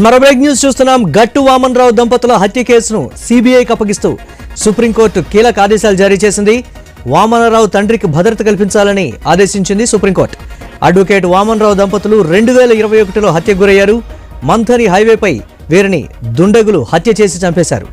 మరో break news చూస్తున్నాం. గట్టు వామన్ రావు దంపతుల హత్య కేసును సిబిఐకి అప్పగిస్తూ సుప్రీంకోర్టు కీలక ఆదేశాలు జారీ చేసింది. వామనరావు తండ్రికి భద్రత కల్పించాలని ఆదేశించింది సుప్రీంకోర్టు. అడ్వకేట్ వామన్ రావు దంపతులు 2021లో హత్యకు గురయ్యారు. మంథని హైవేపై వీరిని దుండగులు హత్య చేసి చంపేశారు.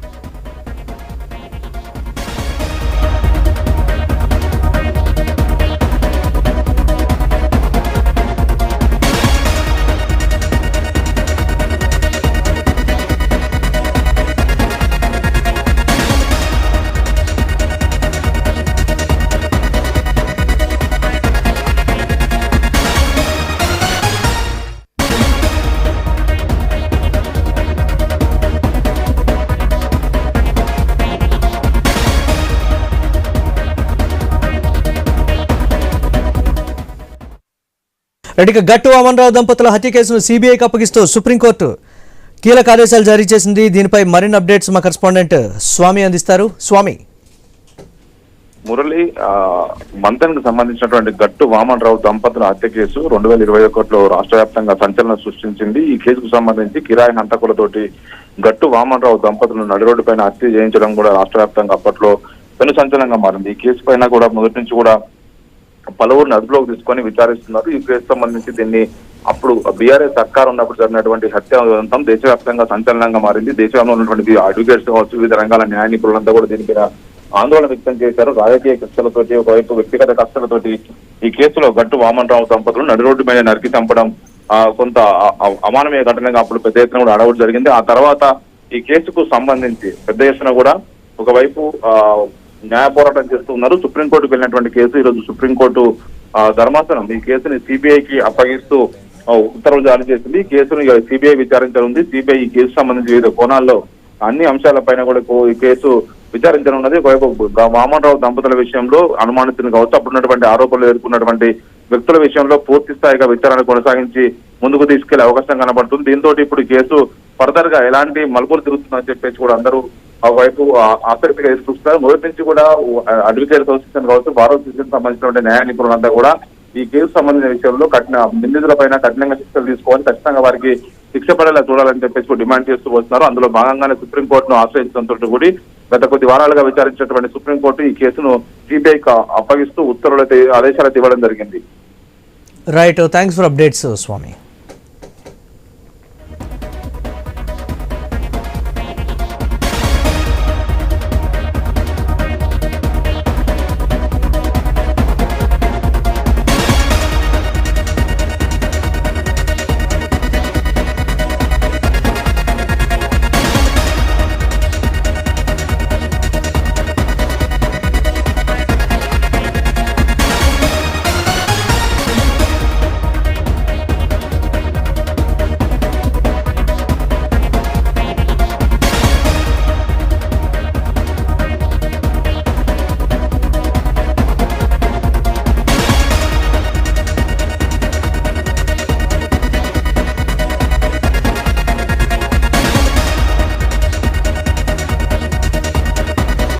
గట్టు వామనరావు దంపతుల హత్య కేసును సిబిఐకి అప్పగిస్తూ సుప్రీంకోర్టు కీలక ఆదేశాలు జారీ చేసింది. దీనిపై మరిన్ని అప్డేట్స్ మా కరెస్పాండెంట్ స్వామి అందిస్తారు. స్వామి. మురళి, మంతన్కు సంబంధించినటువంటి గట్టు వామనరావు దంపతుల హత్య కేసు 2021లో రాష్ట్ర వ్యాప్తంగా సంచలనం సృష్టించింది. ఈ కేసుకు సంబంధించి కిరాయి హంతకులతోటి గట్టు వామనరావు దంపతులను నడిరోడ్డు పైన హత్య చేయించడం కూడా రాష్ట్ర వ్యాప్తంగా అప్పట్లో పెను సంచలనంగా మారింది. ఈ కేసు పైన కూడా మొదటి నుంచి కూడా పలువురిని అదుపులోకి తీసుకొని విచారిస్తున్నారు. ఈ కేసు సంబంధించి దీన్ని అప్పుడు బీఆర్ఎస్ సర్కార్ ఉన్నప్పుడు జరిగినటువంటి హత్యాదంతం దేశవ్యాప్తంగా సంచలనంగా మారింది. దేశంలో ఉన్నటువంటి అడ్వకేట్స్ కావచ్చు, వివిధ రంగాల న్యాయ నిపుణులంతా కూడా దీనిపై ఆందోళన వ్యక్తం చేశారు. రాజకీయ కక్షలతోటి, ఒకవైపు వ్యక్తిగత కక్షలతోటి ఈ కేసులో గట్టు వామనరావు దంపతులు నడి రోడ్డు మీద నరికి చంపడం కొంత అమానవీయ ఘటనగా అప్పుడు పెద్ద ఎత్తున కూడా అడవుడు జరిగింది. ఆ తర్వాత ఈ కేసుకు సంబంధించి పెద్ద ఎత్తున కూడా ఒకవైపు న్యాయ పోరాటం చేస్తూ ఉన్నారు. సుప్రీంకోర్టుకు వెళ్ళినటువంటి కేసు ఈరోజు సుప్రీంకోర్టు ధర్మాసనం ఈ కేసుని సిబిఐకి అప్పగిస్తూ ఉత్తర్వులు జారీ చేసింది. ఈ కేసును సిబిఐ విచారించనుంది. సిబిఐ ఈ కేసు సంబంధించి వివిధ కోణాల్లో అన్ని అంశాలపైన కూడా ఈ కేసు విచారించనున్నది. ఒకవైపు వామనరావు దంపతుల విషయంలో అనుమానితులు కావచ్చు, అప్పుడున్నటువంటి ఆరోపణలు ఎదుర్కొన్నటువంటి వ్యక్తుల విషయంలో పూర్తి స్థాయిగా విచారణ కొనసాగించి ముందుకు తీసుకెళ్లే అవకాశం కనబడుతుంది. దీంతో ఇప్పుడు కేసు ఫర్దర్ గా ఎలాంటి మలుపులు తిరుగుతుందని చెప్పేసి కూడా అందరూ ఒకవైపు ఆసక్తిగా ఎదుర్కొస్తున్నారు. మొదటి నుంచి కూడా అడ్వకేట్ అసోసియేషన్ కావచ్చు, బార్ అసోసియేషన్ సంబంధించిన న్యాయ నిపుణులంతా కూడా ఈ కేసు సంబంధించిన విషయంలో నిందితులపైన కఠినంగా శిక్షలు తీసుకోవాలి, ఖచ్చితంగా వారికి శిక్ష పడేలా చూడాలని చెప్పేసి డిమాండ్ చేస్తూ వస్తున్నారు. అందులో భాగంగానే సుప్రీంకోర్టును ఆశ్రయించడంతో కూడా గత కొద్ది వారాలుగా విచారించినటువంటి సుప్రీంకోర్టు ఈ కేసును సిబిఐకి అప్పగిస్తూ ఆదేశాలు ఇవ్వడం జరిగింది. Right, thanks for updates Swamy.